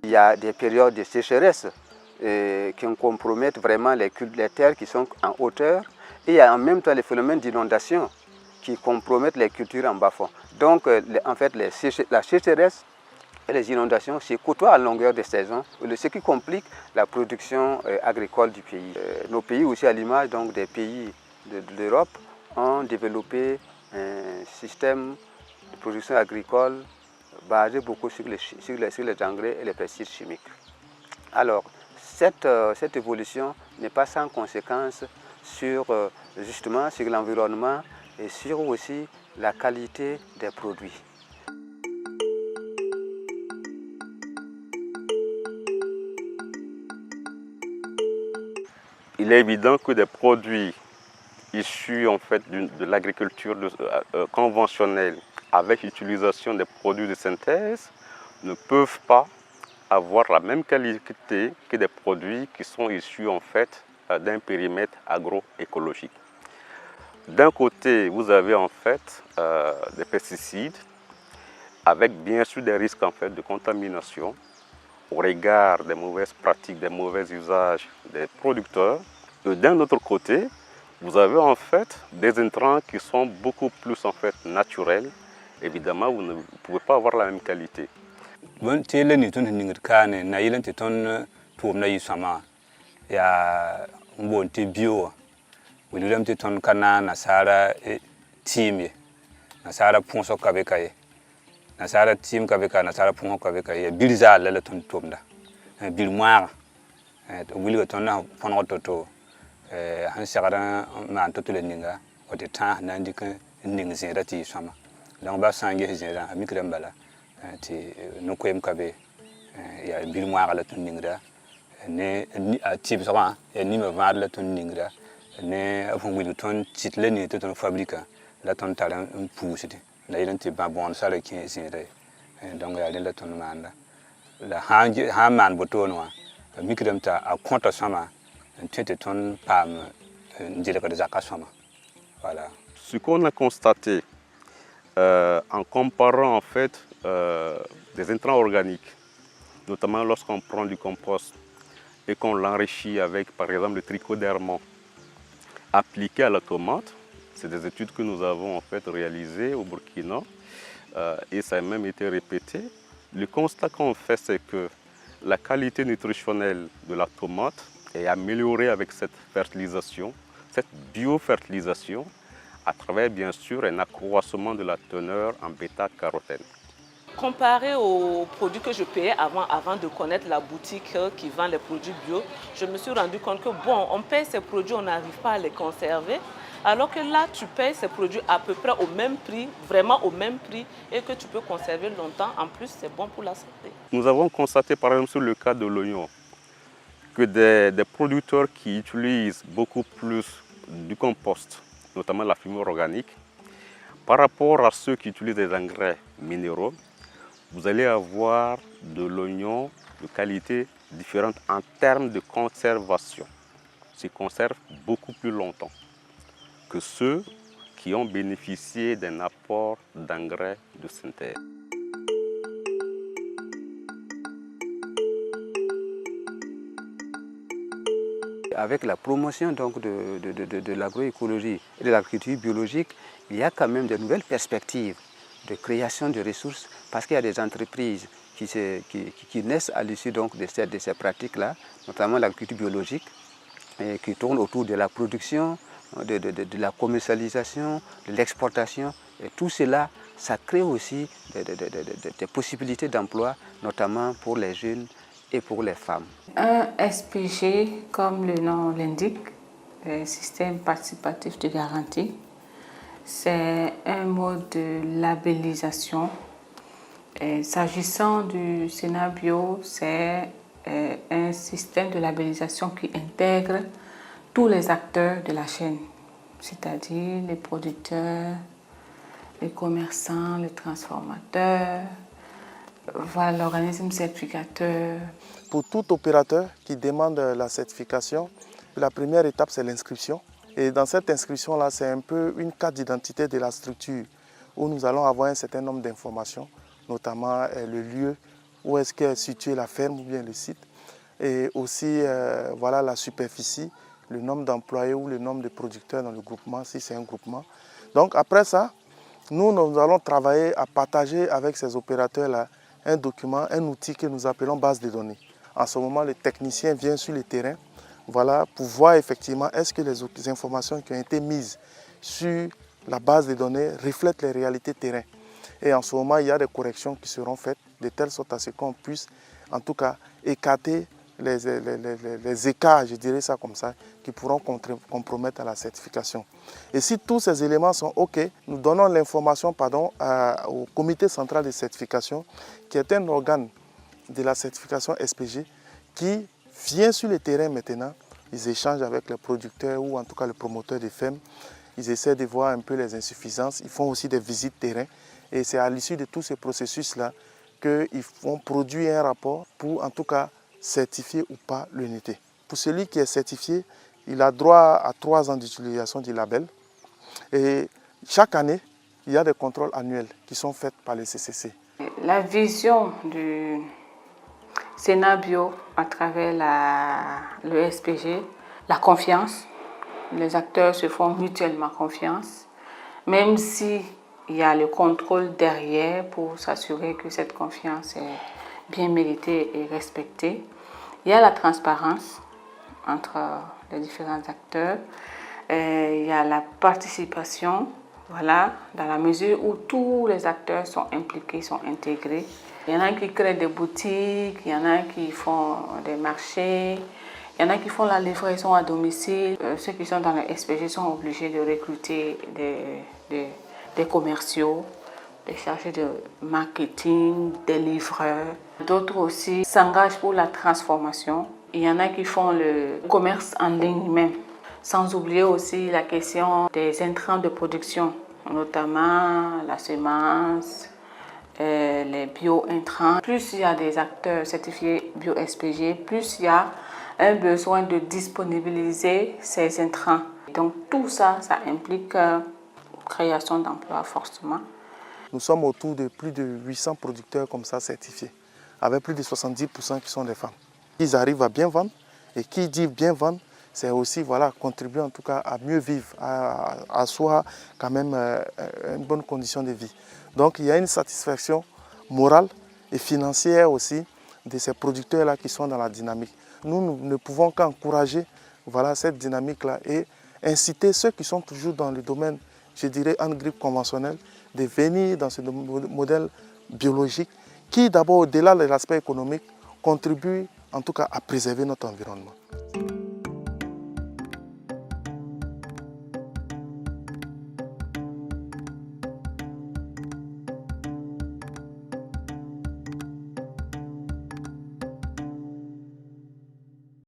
Il y a des périodes de sécheresse qui compromettent vraiment les terres qui sont en hauteur. Et il y a en même temps les phénomènes d'inondation qui compromettent les cultures en bas-fond. Donc en fait la sécheresse et les inondations se côtoient à longueur de saison, ce qui complique la production agricole du pays. Nos pays aussi, à l'image des pays de l'Europe, ont développé un système de production agricole basé beaucoup sur les engrais et les pesticides chimiques. Alors, cette évolution n'est pas sans conséquence justement sur l'environnement et sur aussi la qualité des produits. Il est évident que des produits issus en fait de l'agriculture conventionnelle avec l'utilisation des produits de synthèse ne peuvent pas avoir la même qualité que des produits qui sont issus en fait d'un périmètre agroécologique. D'un côté, vous avez en fait des pesticides avec bien sûr des risques en fait de contamination au regard des mauvaises pratiques, des mauvais usages des producteurs. Et d'un autre côté, vous avez en fait des intrants qui sont beaucoup plus en fait naturels. Évidemment, vous ne pouvez pas avoir la même qualité. Nasara team kabeka nasara pungo kabeka ya bilza lele ton tomda bil moire wili ton na fono toto han sagara man toto le ninga o de temps nandi kan ning zera ti sama donc ba sangi zera amikram bala ti no koyem kabe ya bil moire la ton ningra ne ti sama ya ni me var la ton ningra ne fon wili ton title ni ton fabrica la ton taran poussiti la yelente ba bon sala ki zere donc ya la ton manda la han man botono mikram ta a konta sama tete ton pam ndire de zaka sama. Voilà. Ce qu'on a constaté en comparant en fait des intrants organiques, notamment lorsqu'on prend du compost et qu'on l'enrichit avec par exemple le trichoderme appliqué à la tomate. C'est des études que nous avons en fait réalisées au Burkina et ça a même été répété. Le constat qu'on fait, c'est que la qualité nutritionnelle de la tomate est améliorée avec cette fertilisation, cette biofertilisation, à travers bien sûr un accroissement de la teneur en bêta-carotène. Comparé aux produits que je payais avant de connaître la boutique qui vend les produits bio, je me suis rendu compte que bon, on paye ces produits, on n'arrive pas à les conserver. Alors que là, tu payes ces produits à peu près au même prix, vraiment au même prix, et que tu peux conserver longtemps. En plus, c'est bon pour la santé. Nous avons constaté, par exemple, sur le cas de l'oignon, que des producteurs qui utilisent beaucoup plus du compost, notamment la fumure organique, par rapport à ceux qui utilisent des engrais minéraux, vous allez avoir de l'oignon de qualité différente en termes de conservation. Se conserve beaucoup plus longtemps que ceux qui ont bénéficié d'un apport d'engrais de synthèse. Avec la promotion donc de l'agroécologie et de l'agriculture biologique, il y a quand même de nouvelles perspectives de création de ressources parce qu'il y a des entreprises qui naissent à l'issue de ces pratiques-là, notamment l'agriculture biologique, et qui tournent autour de la production, de la commercialisation, de l'exportation. Et tout cela, ça crée aussi des possibilités d'emploi, notamment pour les jeunes et pour les femmes. Un SPG, comme le nom l'indique, le système participatif de garantie, c'est un mode de labellisation. S'agissant du Sénat Bio, c'est un système de labellisation qui intègre tous les acteurs de la chaîne, c'est-à-dire les producteurs, les commerçants, les transformateurs, voilà, l'organisme certificateur. Pour tout opérateur qui demande la certification, la première étape c'est l'inscription. Et dans cette inscription-là, c'est un peu une carte d'identité de la structure où nous allons avoir un certain nombre d'informations, notamment le lieu où est-ce qu'est située la ferme ou bien le site, et aussi voilà, la superficie, le nombre d'employés ou le nombre de producteurs dans le groupement, si c'est un groupement. Donc après ça, nous allons travailler à partager avec ces opérateurs-là un document, un outil que nous appelons base de données. En ce moment, le technicien vient sur le terrain, voilà, pour voir effectivement est-ce que les informations qui ont été mises sur la base de données reflètent les réalités terrain. Et en ce moment, il y a des corrections qui seront faites de telle sorte à ce qu'on puisse, en tout cas, écarter les écarts, je dirais ça comme ça, qui pourront compromettre à la certification. Et si tous ces éléments sont OK, nous donnons l'information au comité central de certification, qui est un organe de la certification SPG, qui vient sur le terrain maintenant. Ils échangent avec les producteurs ou en tout cas les promoteurs des fermes. Ils essaient de voir un peu les insuffisances. Ils font aussi des visites terrain. Et c'est à l'issue de tous ces processus-là qu'ils vont produire un rapport pour en tout cas certifier ou pas l'unité. Pour celui qui est certifié, il a droit à 3 ans d'utilisation du label. Et chaque année, il y a des contrôles annuels qui sont faits par les CCC. La vision du Sénat Bio à travers le SPG, la confiance. Les acteurs se font mutuellement confiance, même si il y a le contrôle derrière pour s'assurer que cette confiance est bien méritée et respectée. Il y a la transparence entre les différents acteurs. Il y a la participation, voilà, dans la mesure où tous les acteurs sont impliqués, sont intégrés. Il y en a qui créent des boutiques, il y en a qui font des marchés, il y en a qui font la livraison à domicile. Ceux qui sont dans le SPG sont obligés de recruter des commerciaux, des chargés de marketing, des livreurs. D'autres aussi s'engagent pour la transformation. Il y en a qui font le commerce en ligne même. Sans oublier aussi la question des intrants de production, notamment la semence, les bio-intrants. Plus il y a des acteurs certifiés bio-SPG, plus il y a un besoin de disponibiliser ces intrants. Donc tout ça, ça implique création d'emplois forcément. Nous sommes autour de plus de 800 producteurs comme ça certifiés, avec plus de 70% qui sont des femmes. Ils arrivent à bien vendre, et qui dit bien vendre, c'est aussi voilà, contribuer en tout cas à mieux vivre, à asseoir quand même une bonne condition de vie. Donc il y a une satisfaction morale et financière aussi de ces producteurs-là qui sont dans la dynamique. Nous ne pouvons qu'encourager voilà, cette dynamique-là et inciter ceux qui sont toujours dans le domaine, je dirais, en grippe conventionnelle, de venir dans ce modèle biologique qui, d'abord, au-delà de l'aspect économique, contribue en tout cas à préserver notre environnement.